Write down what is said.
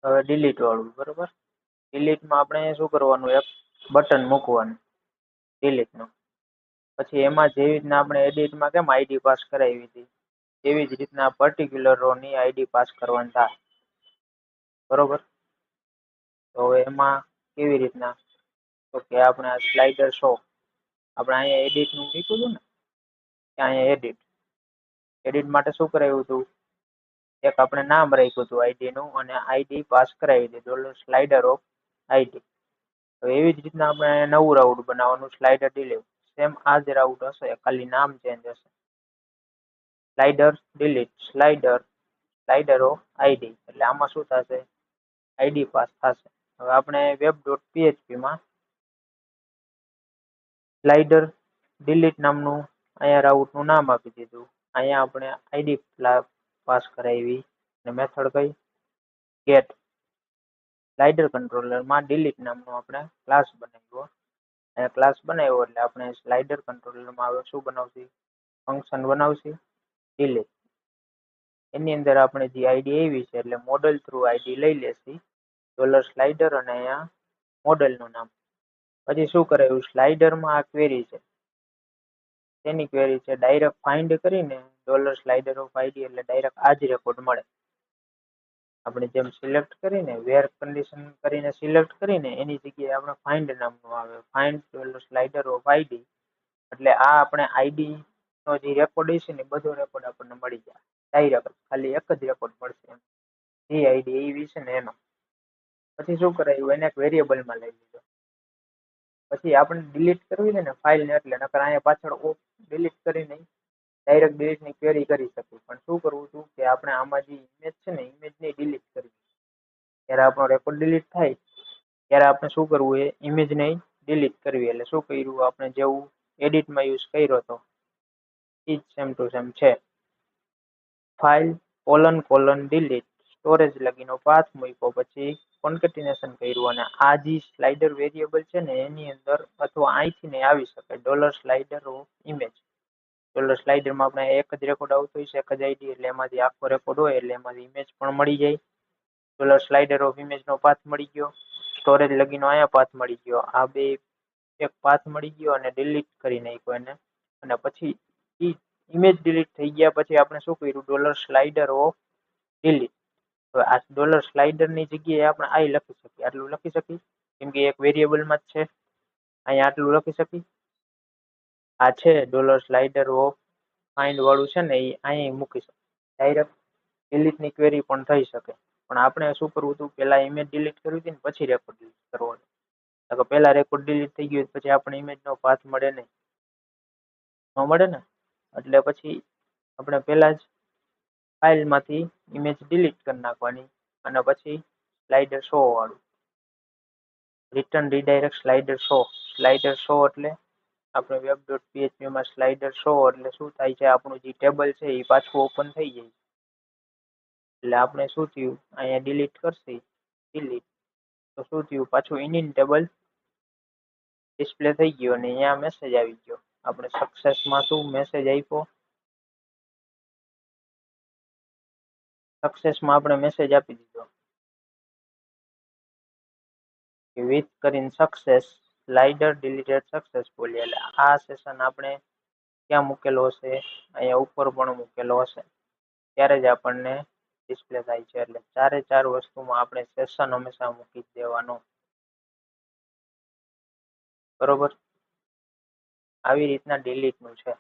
હવે ડિલીટ વાળું, બરોબર. ડિલીટમાં આપણે શું કરવાનું, એક બટન મૂકવાનું ડિલીટનું. પછી એમાં જેવી રીતના આપણે એડિટમાં કેમ આઈડી પાસ કરાવી હતી, એવી જ રીતના પર્ટિક્યુલર રોની આઈડી પાસ કરવાની થાય, બરોબર. તો હવે એમાં કેવી રીતના, તો કે આપણે આ સ્લાઇડર શો, આપણે અહીંયા એડિટનું મૂક્યું હતું ને, ત્યાં અહીંયા એડિટ માટે શું કરાવ્યું હતું, એક આપણે નામ રાખ્યું હતું આઈડીનું અને આઈડી પાસ કરાવી હતી, ડોલર સ્લાઇડર ઓફ આઈડી. તો એવી જ રીતના આપણે નવું રાઉટ બનાવવાનું, સ્લાઇડર ડિલીટ. સેમ આ જ રાઉટ હશે, ખાલી નામ ચેન્જ હશે. Slider delete, slider of ID. એટલે આમાં શું થશે, આઈડી પાસ થશે. હવે આપણે web.php માં સ્લાઇડર ડિલીટ નામનું અહીંયા રાઉટનું નામ આપી દીધું. અહીંયા આપણે આઈડી પાસ કરાવી અને મેથડ કઈ, ગેટ. સ્લાઇડર કંટ્રોલરમાં ડિલીટ નામનો આપણે ક્લાસ બનાવ્યો. અહીંયા ક્લાસ બનાવ્યો એટલે આપણે સ્લાઇડર કંટ્રોલરમાં હવે શું બનાવશું, ફંક્શન બનાવશું ડિલીટ. એની અંદર આપણે જે આઈડી આવી છે એટલે મોડેલ થ્રુ આઈડી લઈ લેશી, ડોલર સ્લાઇડર અને અહીંયા મોડેલનું નામ. પછી શું કરાયું, સ્લાઇડરમાં આ ક્વેરી છે, તેની ક્વેરી છે ડાયરેક્ટ ફાઇન્ડ કરીને ડોલર સ્લાઇડર ઓફ આઈડી, એટલે ડાયરેક્ટ આ જ રેકોર્ડ મળે. આપણે જેમ સિલેક્ટ કરીને વેર કન્ડિશન કરીને સિલેક્ટ કરીને એની જગ્યાએ આપણે ફાઇન્ડ નામનું આવે, find dollar slider of ID. એટલે આ આપણે આઈડી નો જે રેકોર્ડ છે ને બધો રેકોર્ડ આપણને મળી જાય ડાયરેક્ટ, ખાલી એક જ રેકોર્ડ મળશે એમ, જે આઈડી એવી છે ને એનો. પછી શું કરાયું, એને એક વેરિયેબલમાં લઈ લીધો. પછી આપણે ડિલીટ કરવી છે ને ફાઇલને, એટલે નકર અહીંયા પાછળ ડિલીટ કરીને ડાયરેક્ટ ડિલીટની ક્વેરી કરી શકીએ. પણ શું કરવું હતું કે આપણે આમાં જે ઇમેજ છે ને ઇમેજને ડિલીટ કરવી. જ્યારે આપણો રેકોર્ડ ડિલીટ થાય ત્યારે આપણે શું કરવું, એ ઇમેજને ડિલીટ કરવી. એટલે શું કર્યું, આપણે જેવું એડિટમાં યુઝ કર્યો હતો એ જ સેમ ટુ સેમ છે. ફાઇલ : ડિલીટ, સ્ટોરેજ લગીનો પાથ મૂક્યો, પછી કોન્કેટિનેશન કર્યું અને આ જે સ્લાઇડર વેરિયેબલ છે ને એની અંદર અથવા અહીંથી ને આવી શકે dollar slider of image. Dollar સ્લાઇડરમાં આપણે એક જ રેકોર્ડ આવતો હોય છે, એક જ આઈડી, એટલે એમાંથી આખો રેકોર્ડ હોય એટલે એમાંથી ઇમેજ પણ મળી જાય. ડોલર સ્લાઇડર ઓફ ઇમેજનો પાથ મળી ગયો, સ્ટોરેજ લગીનો અહીંયા પાથ મળી ગયો. આ બે એક પાથ મળી ગયો અને ડિલીટ કરી નાખ્યો એને. અને પછી ઇમેજ ડિલીટ થઈ ગયા પછી આપણે શું કર્યું, ડોલર સ્લાઇડર ઓફ ડિલીટ. હવે આ ડોલર સ્લાઇડરની જગ્યાએ આપણે આ લખી શકીએ, આટલું લખી શકીએ, કેમ કે એક વેરિયેબલમાં જ છે. અહીંયા આટલું લખી શકીએ, આ છે ડોલર સ્લાઇડર ઓફ ફાઇન્ડ વાળું છે ને એ અહીંયા મૂકી શકે. ડાયરેક્ટ ડિલીટની ક્વેરી પણ થઈ શકે. પણ આપણે શું કરવું હતું, પહેલા ઇમેજ ડિલીટ કરવી હતી ને પછી રેકોર્ડ ડિલીટ કરવાનો. તો પહેલા રેકોર્ડ ડિલીટ થઈ ગયું પછી આપણે ઇમેજનો પાથ મળે નહીં, ન મળે ને. એટલે પછી આપણે પહેલા જ ફાઇલમાંથી ઇમેજ ડિલીટ કરી નાખવાની અને પછી સ્લાઇડર શો વાળું રિટર્ન રીડાયરેક્ટ સ્લાઇડર શો એટલે આપણે web.php માં સ્લાઇડર શો એટલે શું થાય છે, આપણું જે ટેબલ છે એ પાછું ઓપન થઈ જાય. એટલે આપણે શું થયું, અહીંયા ડિલીટ કરશે ડિલીટ, તો શું થયું, પાછું ઇનિન ટેબલ ડિસ્પ્લે થઈ ગયું અને અહીંયા મેસેજ આવી ગયો. આપણે સક્સેસમાં શું મેસેજ આપ્યો, સક્સેસમાં આપણે મેસેજ આપી દીધો કે વિથ કરીને સક્સેસ સ્લાઇડર ડિલીટેડ સક્સેસફુલી. એટલે આ સેશન આપણે ક્યાં મૂકેલો હશે, અહીંયા ઉપર પણ મૂકેલો હશે, ત્યારે જ આપણને ડિસ્પ્લે થાય છે. એટલે ચારે ચાર વસ્તુમાં આપણે સેશન હંમેશા મૂકી દેવાનો, બરોબર. આવી રીતના ડિલીટનું છે.